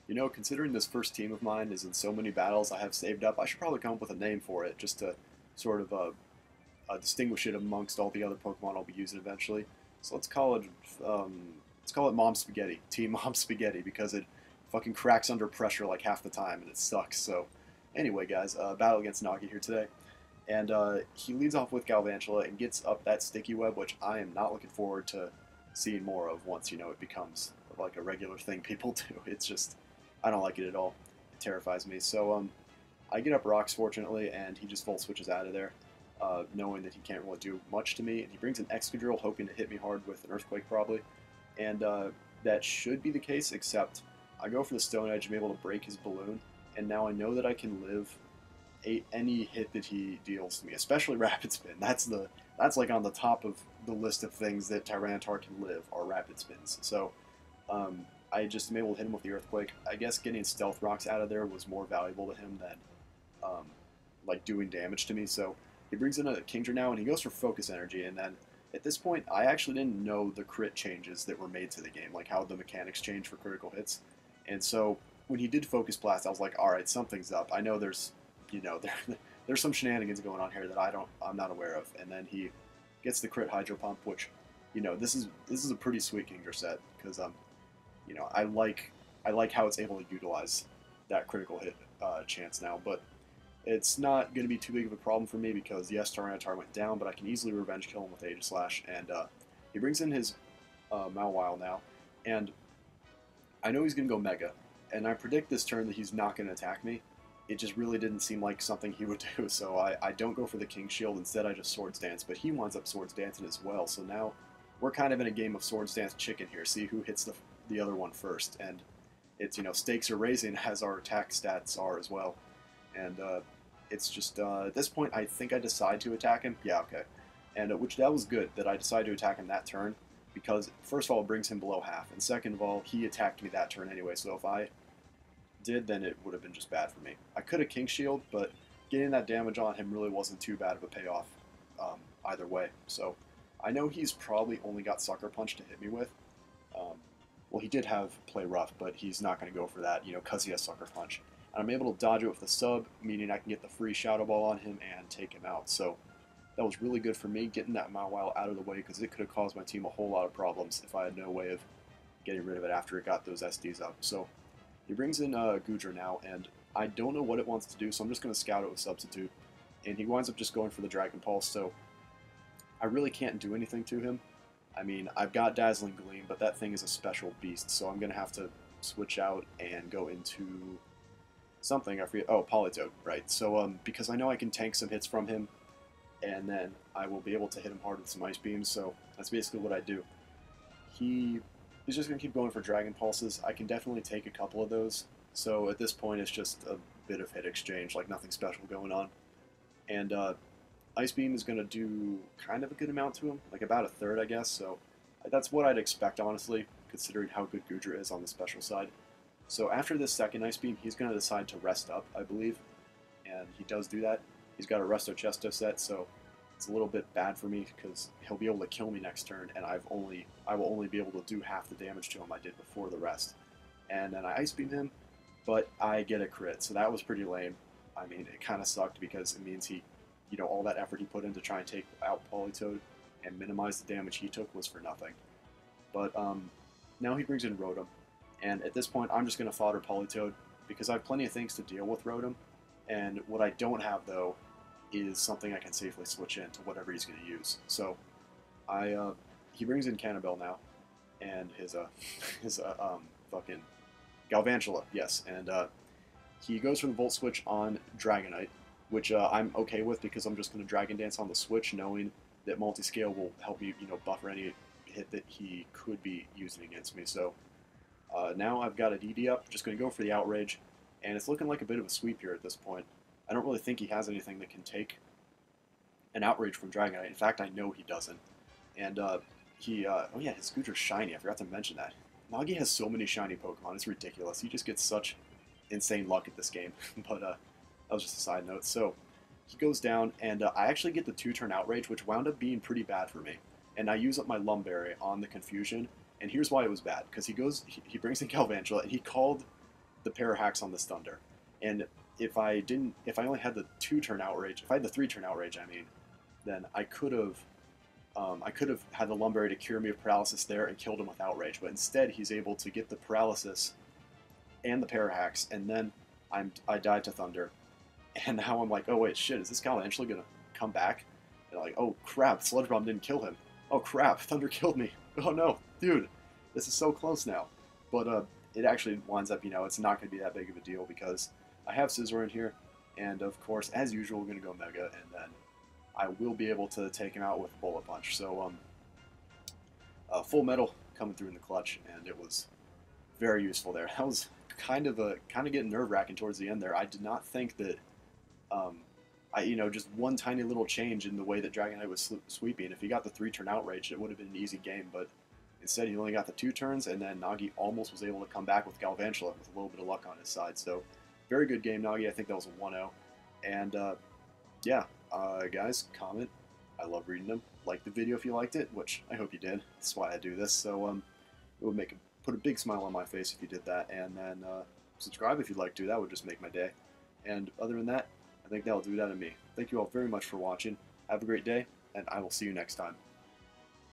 You know, considering this first team of mine is in so many battles I have saved up, I should probably come up with a name for it just to sort of distinguish it amongst all the other Pokemon I'll be using eventually. So let's call it Mom Spaghetti, Team Mom Spaghetti, because it fucking cracks under pressure like half the time and it sucks. So anyway, guys, battle against Nagi here today, and he leads off with Galvantula and gets up that sticky web, which I am not looking forward to seeing more of once it becomes like a regular thing people do. It's just I don't like it at all. It terrifies me. So I get up rocks fortunately, and he just full switches out of there, knowing that he can't really do much to me. And he brings an Excadrill, hoping to hit me hard with an Earthquake probably, and that should be the case. Except I go for the Stone Edge, I'm able to break his balloon, and now I know that I can live any hit that he deals to me, especially Rapid Spin. That's like on the top of the list of things that Tyranitar can live are Rapid Spins. So I just am able to hit him with the Earthquake. I guess getting Stealth Rocks out of there was more valuable to him than like doing damage to me. So he brings in a Kingdra now, and he goes for Focus Energy. And then at this point, I actually didn't know the crit changes that were made to the game, like how the mechanics change for critical hits. And so when he did Focus Blast, I was like, all right, something's up. I know there's there's some shenanigans going on here that I'm not aware of. And then he gets the crit Hydro Pump, which this is a pretty sweet Kingdra set because I like how it's able to utilize that critical hit chance now, but it's not going to be too big of a problem for me because yes, Tyranitar went down, but I can easily revenge kill him with Aegislash, and he brings in his Mawile now, and I know he's going to go Mega, and I predict this turn that he's not going to attack me. It just really didn't seem like something he would do, so I don't go for the King Shield. Instead, I just Swords Dance, but he winds up Swords Dancing as well, so now we're kind of in a game of Swords Dance Chicken here, see who hits the other one first, and it's, stakes are raising as our attack stats are as well, and it's just, at this point, I think I decide to attack him, yeah, okay, and which that was good that I decided to attack him that turn, because first of all, it brings him below half, and second of all, he attacked me that turn anyway, so if I did, then it would have been just bad for me. I could have King Shield, but getting that damage on him really wasn't too bad of a payoff either way, so I know he's probably only got Sucker Punch to hit me with. Well, he did have Play Rough, but he's not going to go for that, because he has Sucker Punch. And I'm able to dodge it with the sub, meaning I can get the free Shadow Ball on him and take him out. So that was really good for me, getting that Mawile out of the way, because it could have caused my team a whole lot of problems if I had no way of getting rid of it after it got those SDs up. So he brings in Goodra now, and I don't know what it wants to do, so I'm just going to scout it with Substitute. And he winds up just going for the Dragon Pulse, so I really can't do anything to him. I mean, I've got Dazzling Gleam, but that thing is a special beast, so I'm going to have to switch out and go into something. I forget. Oh, Politoed, right. So, because I know I can tank some hits from him, and then I will be able to hit him hard with some Ice Beams, so that's basically what I do. He's just going to keep going for Dragon Pulses. I can definitely take a couple of those, so at this point it's just a bit of hit exchange, like nothing special going on. And, Ice Beam is going to do kind of a good amount to him, like about a third, I guess, so that's what I'd expect, honestly, considering how good Goodra is on the special side. So after this second Ice Beam, he's going to decide to rest up, I believe, and he does do that. He's got a Resto Chesto set, so it's a little bit bad for me because he'll be able to kill me next turn, and I will only be able to do half the damage to him I did before the rest. And then I Ice Beam him, but I get a crit, so that was pretty lame. I mean, it kind of sucked because it means he all that effort he put in to try and take out Politoed and minimize the damage he took was for nothing. But now he brings in Rotom, and at this point I'm just going to fodder Politoed because I have plenty of things to deal with Rotom, and what I don't have though is something I can safely switch into whatever he's going to use. So he brings in Cannibal now, and his fucking Galvantula, yes, and he goes for the Volt Switch on Dragonite, which I'm okay with because I'm just going to Dragon Dance on the Switch, knowing that Multiscale will help me, buffer any hit that he could be using against me. So now I've got a DD up, just going to go for the Outrage, and it's looking like a bit of a sweep here at this point. I don't really think he has anything that can take an Outrage from Dragonite. In fact, I know he doesn't. And oh yeah, his Scooter's shiny. I forgot to mention that. Nagi has so many shiny Pokemon, it's ridiculous. He just gets such insane luck at this game. But that was just a side note. So he goes down, and I actually get the 2-turn Outrage, which wound up being pretty bad for me. And I use up my Lumberry on the Confusion, and here's why it was bad. Because he brings in Galvantula, and he called the pair of hacks on this Thunder. And if I only had the 2-turn outrage, if I had the 3-turn outrage, I mean, then I could have had the Lumberry to cure me of paralysis there and killed him with outrage. But instead, he's able to get the paralysis and the pair of hacks, and then I died to Thunder. And now I'm like, oh wait, shit, is this guy eventually gonna come back? And like, oh crap, Sludge Bomb didn't kill him. Oh crap, Thunder killed me. Oh no, dude, this is so close now. But it actually winds up, it's not gonna be that big of a deal because I have Scizor in here, and of course, as usual, we're gonna go Mega, and then I will be able to take him out with Bullet Punch. So Full Metal coming through in the clutch, and it was very useful there. That was kind of getting nerve-wracking towards the end there. I did not think that just one tiny little change in the way that Dragonite was sweeping. If he got the 3-turn outrage, it would have been an easy game, but instead he only got the 2 turns, and then Nagi almost was able to come back with Galvantula with a little bit of luck on his side. So very good game, Nagi. I think that was a 1-0. And yeah, guys, comment. I love reading them. Like the video if you liked it, which I hope you did. That's why I do this. So it would put a big smile on my face if you did that. And then subscribe if you'd like to. That would just make my day. And other than that, I think that'll do that to me. Thank you all very much for watching. Have a great day, and I will see you next time.